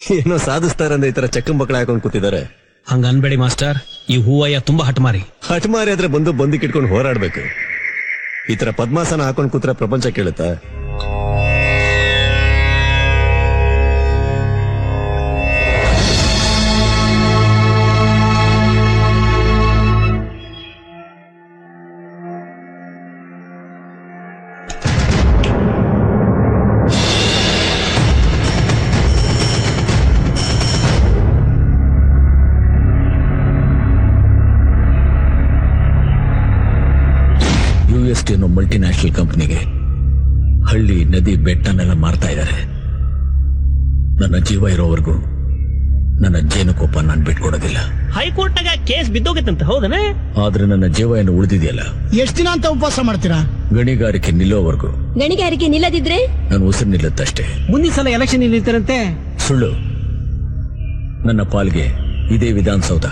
ಏನೋ ಸಾಧಿಸ್ತಾರಂದ್ರೆ ಈ ತರ ಚಕ್ಕಂ ಬಕ್ಕಳ ಹಾಕೊಂಡು ಕೂತಿದ್ದಾರೆ. ಹಂಗ ಅನ್ಬೇಡಿ ಮಾಸ್ಟರ್, ಈ ಹೂವಯ್ಯ ತುಂಬಾ ಹಠಮಾರಿ. ಹಠಮಾರಿ ಆದ್ರೆ ಬಂದಿಕ್ಕಿಟ್ಕೊಂಡು ಹೋರಾಡ್ಬೇಕು. ಈ ತರ ಪದ್ಮಾಸನ ಹಾಕೊಂಡು ಕೂತ್ರೆ ಪ್ರಪಂಚ ಕೇಳುತ್ತಾ? ಅನ್ನೋ ಮಲ್ಟಿನ್ಯಾಷನಲ್ ಕಂಪನಿಗೆ ಹಳ್ಳಿ ನದಿ ಬೆಟ್ಟನೆಲ್ಲ ಮಾರ್ತಾ ಇದ್ದಾರೆ. ನನ್ನ ಜೀವ ಇರೋವರೆಗೂ ನನ್ನ ಜೇನುಕೊಪ್ಪ ನಾನು ಬಿಟ್ಕೊಡೋದಿಲ್ಲ. ಹೈಕೋರ್ಟ್ ನಾಗ ಕೇಸ್ ಬಿದ್ದೋಗಿತ್ತಂತ ಹೌದನ? ಆದ್ರೆ ನನ್ನ ಜೀವ ಏನು ಉಳಿದಿದೆಯಲ್ಲ. ಎಷ್ಟು ದಿನ ಅಂತ ಉಪವಾಸ ಮಾಡ್ತೀರಾ? ಗಣಿಗಾರಿಕೆ ನಿಲ್ಲೋವರೆಗೂ. ಗಣಿಗಾರಿಕೆ ನಿಲ್ಲದಿದ್ರೆ ನಾನು ಉಸಿರು ನಿಲ್ಲುತ್ತಷ್ಟೇ. ಮುಂದಿನ ಸಲ ಎಲೆಕ್ಷನ್ ನಿಲ್ತಾರಂತೆ. ಸುಳ್ಳು. ನನ್ನ ಪಾಲ್ಗೆ ಇದೇ ವಿಧಾನಸೌಧ,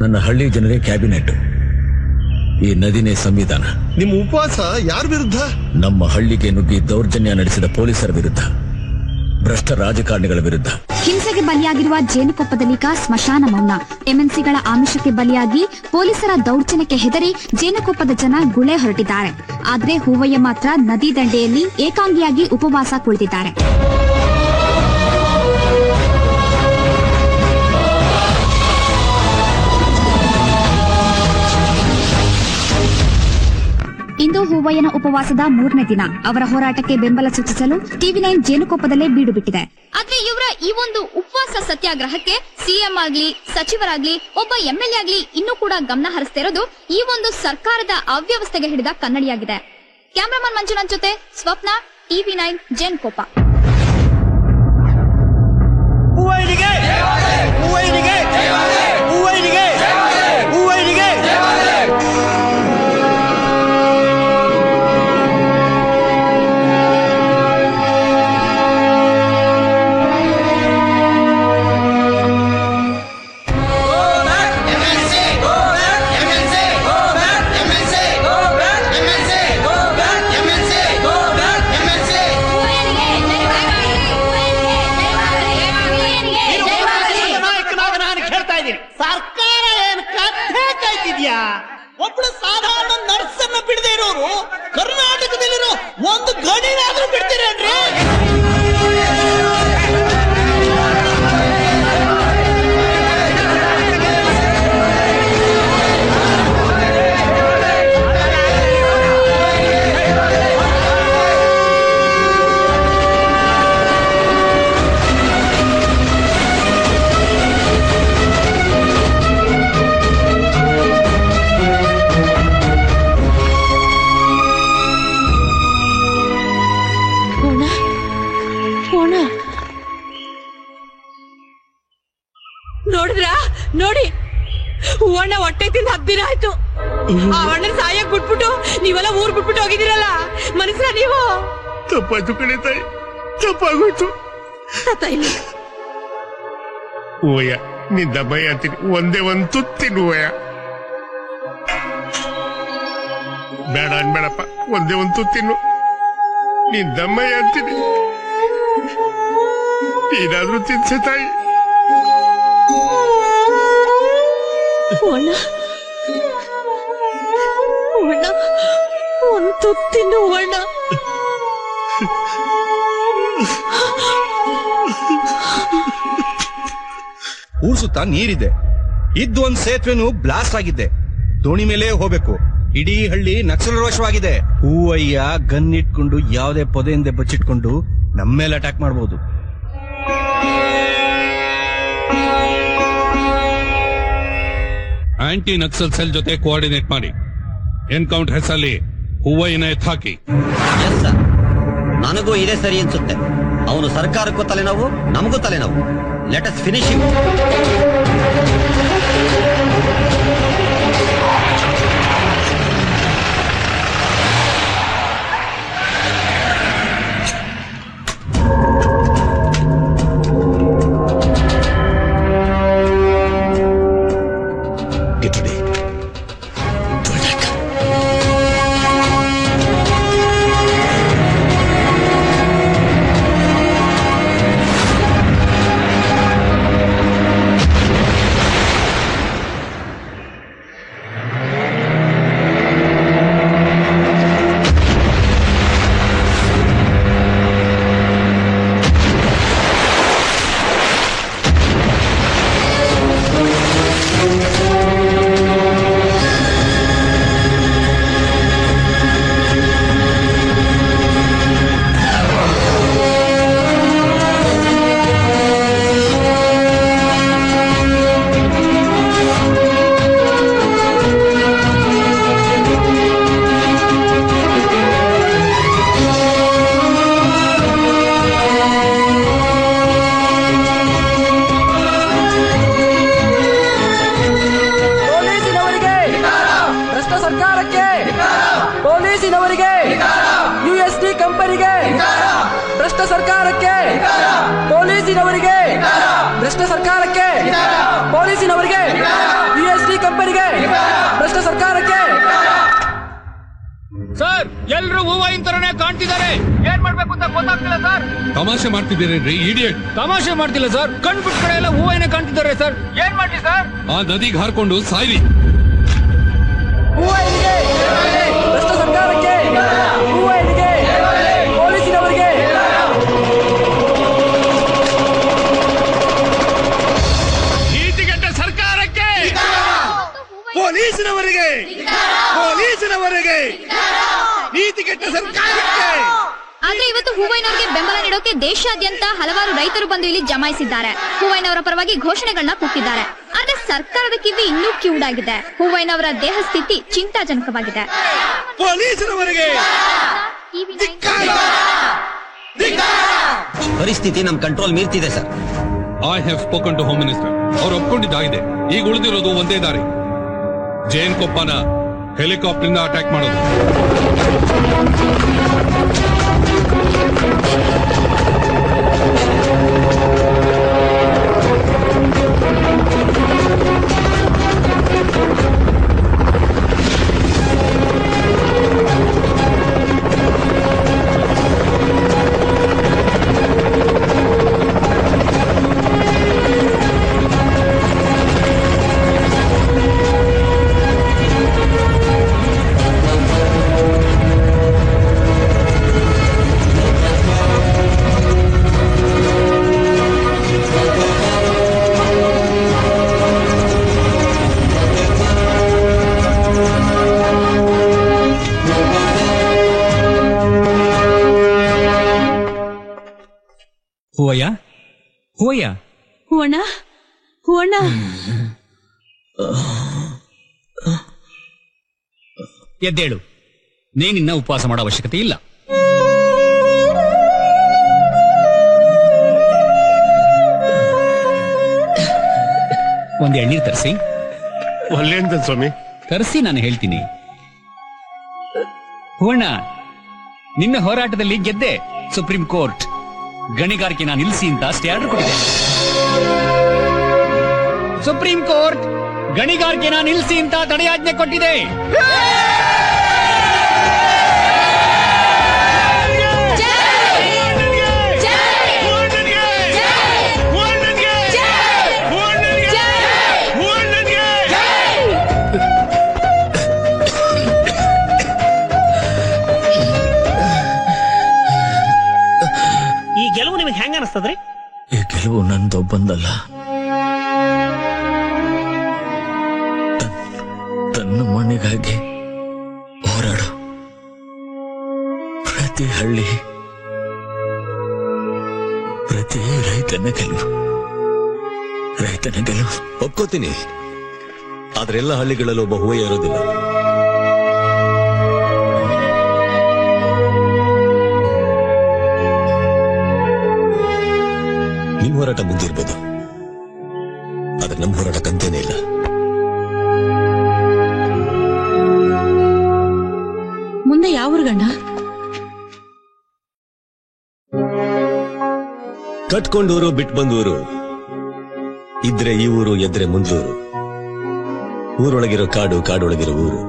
ನನ್ನ ಹಳ್ಳಿ ಜನರೇ ಕ್ಯಾಬಿನೆಟ್, ಈ ನದಿನೇ ಸಂವಿಧಾನ. ನಿಮ್ಮ ಉಪವಾಸ ಯಾರ ವಿರುದ್ಧ? ನಮ್ಮ ಹಳ್ಳಿಗೆ ನುಗ್ಗಿ ದೌರ್ಜನ್ಯ ನಡೆಸಿದ ಪೊಲೀಸರ ವಿರುದ್ಧ, ಭ್ರಷ್ಟ ರಾಜಕಾರಣಿಗಳ ವಿರುದ್ಧ. ಹಿಂಸೆಗೆ ಬಲಿಯಾಗಿರುವ ಜೇನುಕೊಪ್ಪದಲ್ಲೀಗ ಸ್ಮಶಾನ ಮೌನ. ಎಂಎನ್ಸಿಗಳ ಆಮಿಷಕ್ಕೆ ಬಲಿಯಾಗಿ ಪೊಲೀಸರ ದೌರ್ಜನ್ಯಕ್ಕೆ ಹೆದರಿ ಜೇನುಕೊಪ್ಪದ ಜನ ಗುಳೆ ಹೊರಟಿದ್ದಾರೆ. ಆದ್ರೆ ಹೂವಯ್ಯ ಮಾತ್ರ ನದಿ ದಂಡೆಯಲ್ಲಿ ಏಕಾಂಗಿಯಾಗಿ ಉಪವಾಸ ಕುಳಿತಿದ್ದಾರೆ. ಇಂದು ಹೂವಯ್ಯನ ಉಪವಾಸದ 3ನೇ ದಿನ. ಅವರ ಹೋರಾಟಕ್ಕೆ ಬೆಂಬಲ ಸೂಚಿಸಲು ಟಿವಿ9 ಜೇನುಕೊಪ್ಪದಲ್ಲೇ ಬೀಡು ಬಿಟ್ಟಿದೆ. ಆದ್ರೆ ಇವರ ಈ ಒಂದು ಉಪವಾಸ ಸತ್ಯಾಗ್ರಹಕ್ಕೆ ಸಿಎಂ ಆಗ್ಲಿ, ಸಚಿವರಾಗ್ಲಿ, ಒಬ್ಬ ಎಂಎಲ್ಎ ಆಗ್ಲಿ ಇನ್ನೂ ಕೂಡ ಗಮನ ಹರಿಸ್ತಿರೋದು ಈ ಒಂದು ಸರ್ಕಾರದ ಅವ್ಯವಸ್ಥೆಗೆ ಹಿಡಿದ ಕನ್ನಡಿಯಾಗಿದೆ. ಕ್ಯಾಮರಾಮನ್ ಮಂಜುನಾಥ್ ಜೊತೆ ಸ್ವಪ್ನ, ಟಿವಿ9 ಜೇನುಕೊಪ್ಪ. ಸರ್ಕಾರ ಏನ್ ಕಥೆ ಕಾಯ್ತಿದ್ಯಾ? ಒಬ್ಬಳು ಸಾಧಾರಣ ನರ್ಸ್ ಅನ್ನ ಬಿಡದೆ ಇರೋರು ಕರ್ನಾಟಕದಲ್ಲಿರೋ ಒಂದು ಗಣಿನಾದ್ರೂ ಬಿಡ್ತೀರೇನ್ರಿ? ನೋಡಿ, ಹೂವಣ್ಣ ಹೊಟ್ಟೆ ತಿಂದು 10 ದಿನ ಆಯ್ತು. ಆ ಅಣ್ಣನ ಸಾಯಕ್ ಬಿಟ್ಬಿಟ್ಟು ನೀವೆಲ್ಲ ಊರ್ ಬಿಟ್ಬಿಟ್ಟು ಹೋಗಿದ್ದೀರಲ್ಲ, ಮನಸ್ರ ನೀವು? ತಪ್ಪಾಯ್ತು ಕಣೆ ತಾಯಿ, ತಪ್ಪಾಗೋಯ್ತು. ಹೂವಯ್ಯ, ನಿನ್ ದಬ್ಬಯ್ಯ ಅಂತೀನಿ, ಒಂದೇ ಒಂದು ತುತ್ತಿನ ಹೂವಯ್ಯ. ಬೇಡ ಅನ್ಬೇಡಪ್ಪ, ಒಂದೇ ಒಂದು ತುತ್ತಿನ್ನು. ನೀನ್ ದಮ್ಮಯ್ಯ ಅಂತೀನಿ, ನೀನಾದ್ರೂ ತಿನ್ಸೆ ತಾಯಿ. ಒಂದು ತುತ್ತಿನ ಅಣ್ಣ. ಊರ್ ಸುತ್ತ ನೀರಿದೆ, ಇದ್ದು ಒಂದ್ ಸೇತುವೆನು ಬ್ಲಾಸ್ಟ್ ಆಗಿದೆ. ದೋಣಿ ಮೇಲೆ ಹೋಗ್ಬೇಕು. ಇಡೀ ಹಳ್ಳಿ ನಕ್ಸಲರ ವಶವಾಗಿದೆ. ಹೂವಯ್ಯ ಗನ್ ಇಟ್ಕೊಂಡು ಯಾವುದೇ ಪೊದೆಯಿಂದ ಬಚ್ಚಿಟ್ಕೊಂಡು ನಮ್ಮ ಮೇಲೆ ಅಟ್ಯಾಕ್ ಮಾಡಬಹುದು. ಆಂಟಿ ನಕ್ಸಲ್ ಸೆಲ್ ಜೊತೆ ಕೋಆರ್ಡಿನೇಟ್ ಮಾಡಿ ಎನ್ಕೌಂಟರ್ ಹೆಸರಲ್ಲಿ ಹೂವಯ್ಯನ ಎತ್ತಾಕಿ. ನನಗೂ ಇದೇ ಸರಿ ಅನ್ಸುತ್ತೆ. ಅವನು ಸರ್ಕಾರಕ್ಕೂ ತಲೆನೋವು, ನಮಗೂ ತಲೆನೋವು. Let us finish him. ಪೊಲೀಸಿನವರಿಗೆ, ಭ್ರಷ್ಟ ಸರ್ಕಾರಕ್ಕೆ, ಪೊಲೀಸಿನವರಿಗೆ, PhD ಕಂಪನಿಗೆ, ಭ್ರಷ್ಟ ಸರ್ಕಾರಕ್ಕೆ. ಸರ್, ಎಲ್ರು ಹೂವಾಯಿನ ತರನೇ ಕಾಣ್ತಿದ್ದಾರೆ. ಏನ್ ಮಾಡ್ಬೇಕು ಅಂತ ಗೊತ್ತಾಗ್ತಿಲ್ಲ ಸರ್. ತಮಾಷೆ ಮಾಡ್ತಿದ್ದೀರೇನ್ರಿ ಇಡಿಯಟ್? ತಮಾಷೆ ಮಾಡ್ತಿಲ್ಲ ಸರ್, ಕಣ್ಬಿಟ್ ಕಡೆ ಎಲ್ಲ ಹೂವಾಯಿನ ಕಾಣ್ತಿದ್ದಾರೆ ಸರ್. ಏನ್ ಮಾಡ್ಲಿ ಸರ್? ಆ ನದಿಗೆ ಹಾರ್ಕೊಂಡು ಸಾಯ್ರಿ. ಹೂವಾಯಿನಿಗೆ, ಭ್ರಷ್ಟ ಸರ್ಕಾರಕ್ಕೆ, ಹೂವಾಯಿನಿಗೆ, ಪೊಲೀಸಿನವರಿಗೆ. ನೀತಿಗೆಟ್ಟ ಸರ್ಕಾರಕ್ಕೆ, ಪೊಲೀಸಿನವರಿಗೆ, ಪೊಲೀಸಿನವರಿಗೆ, ನೀತಿಗೆಟ್ಟ ಸರ್ಕಾರಕ್ಕೆ. ಆದ್ರೆ ಇವತ್ತು ಹೂವಯ್ಯನವರಿಗೆ ಬೆಂಬಲ ನೀಡೋಕೆ ದೇಶಾದ್ಯಂತ ಹಲವಾರು ರೈತರು ಬಂದು ಇಲ್ಲಿ ಜಮಾಯಿಸಿದ್ದಾರೆ. ಹೂವಯ್ಯನವರ ಪರವಾಗಿ ಘೋಷಣೆಗಳನ್ನ ಕೂಗ್ತಿದ್ದಾರೆ. ಆದ್ರೆ ಸರ್ಕಾರದ ಕಿವಿ ಇನ್ನೂ ಕಿವುಡಾಗಿದೆ. ಹೂವಯ್ಯನವರ ದೇಹ ಸ್ಥಿತಿ ಚಿಂತಾಜನಕವಾಗಿದೆ. ಪರಿಸ್ಥಿತಿ ನಮ್ ಕಂಟ್ರೋಲ್ ಮೀರ್ತಿದೆ sir. I have spoken to home minister. ಅವ್ರು ಒಪ್ಕೊಂಡಿದ್ದಾಗಿದೆ. ಈಗ ಉಳಿದಿರೋದು ಒಂದೇ ದಾರಿ, ಜೇನ್ ಕೊಪ್ಪನ ಹೆಲಿಕಾಪ್ಟರ್ ಇಂದ ಅಟ್ಯಾಕ್ ಮಾಡೋದು. ಹೂವಯ್ಯ, ಹೂವಯ್ಯ, ಹೂವಣ್ಣ, ಹೂವಣ್ಣ. ಎದ್ದೇಳು. ನೀನಿನ್ನ ಉಪವಾಸ ಮಾಡೋ ಅವಶ್ಯಕತೆ ಇಲ್ಲ. ಒಂದು ಎಳ್ನೀರು ತರಿಸಿ. ಒಳ್ಳೆ ಅಂತ ಸ್ವಾಮಿ. ತರಿಸಿ, ನಾನು ಹೇಳ್ತೀನಿ. ಹೂವಣ್ಣ, ನಿನ್ನ ಹೋರಾಟದಲ್ಲಿ ಗೆದ್ದೆ. ಸುಪ್ರೀಂ ಕೋರ್ಟ್ ಗಣಿಗಾರಿಕೆನ ನಿಲ್ಲಿಸಿ ಅಂತ ಸ್ಟೇ ಆರ್ಡರ್ ಕೊಟ್ಟಿದೆ. ಸುಪ್ರೀಂ ಕೋರ್ಟ್ ಗಣಿಗಾರಿಕೆನ ನಿಲ್ಲಿಸಿ ಅಂತ ತಡೆಯಾಜ್ಞೆ ಕೊಟ್ಟಿದೆ. ಈ ಗೆಲುವು ನಿಮಗೆ ಹೆಂಗ ಅನಿಸ್ತದ್ರಿ? ಈ ಗೆಲುವು ನಂದೊಬ್ಬಂದಲ್ಲ, ತನ್ನ ಮಣ್ಣಿಗಾಗಿ ಹೋರಾಡು ಪ್ರತಿ ಹಳ್ಳಿ, ಪ್ರತಿ ರೈತನ ಗೆಲುವು. ರೈತನ ಗೆಲುವು ಒಪ್ಕೋತೀನಿ. ಆದ್ರೆ ಎಲ್ಲ ಹಳ್ಳಿಗಳಲ್ಲೂ ಒಬ್ಬ ಹೂವಯ್ಯ ಇರೋದಿಲ್ಲ. ನಿಮ್ ಹೋರಾಟ ಮುಂದಿರ್ಬೋದು, ಆದ್ರೆ ನಮ್ ಹೋರಾಟ ಕಂತೇನೇ ಇಲ್ಲ. ಮುಂದೆ ಯಾವ ಗಂಡ? ಕಟ್ಕೊಂಡೂರು ಬಿಟ್ಟು ಬಂದೂರು, ಇದ್ರೆ ಈ ಊರು, ಎದ್ರೆ ಮುಂದೂರು. ಊರೊಳಗಿರೋ ಕಾಡು, ಕಾಡೊಳಗಿರೋ ಊರು,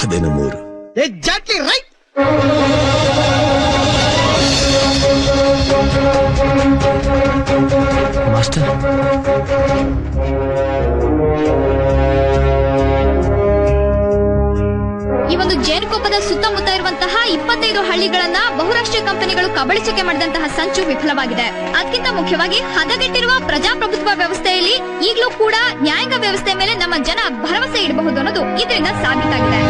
ಅದೇ ನಮ್ಮೂರು. Exactly right. ಮಾಸ್ಟರ್, ಈ ಒಂದು ಜೇನುಕೊಪ್ಪದ ಸುತ್ತಮುತ್ತ ಇರುವಂತಹ 25 ಹಳ್ಳಿಗಳನ್ನ ಬಹುರಾಷ್ಟ್ರೀಯ ಕಂಪನಿಗಳು ಕಬಳಿಸಿಕೆ ಮಾಡಿದಂತಹ ಸಂಚು ವಿಫಲವಾಗಿದೆ. ಅದಕ್ಕಿಂತ ಮುಖ್ಯವಾಗಿ ಹದಗೆಟ್ಟಿರುವ ಪ್ರಜಾಪ್ರಭುತ್ವ ವ್ಯವಸ್ಥೆಯಲ್ಲಿ ಈಗಲೂ ಕೂಡ ನ್ಯಾಯಾಂಗ ವ್ಯವಸ್ಥೆ ಮೇಲೆ ನಮ್ಮ ಜನ ಭರವಸೆ ಇಡಬಹುದು ಅನ್ನೋದು ಇದರಿಂದ ಸಾಬೀತಾಗಿದೆ.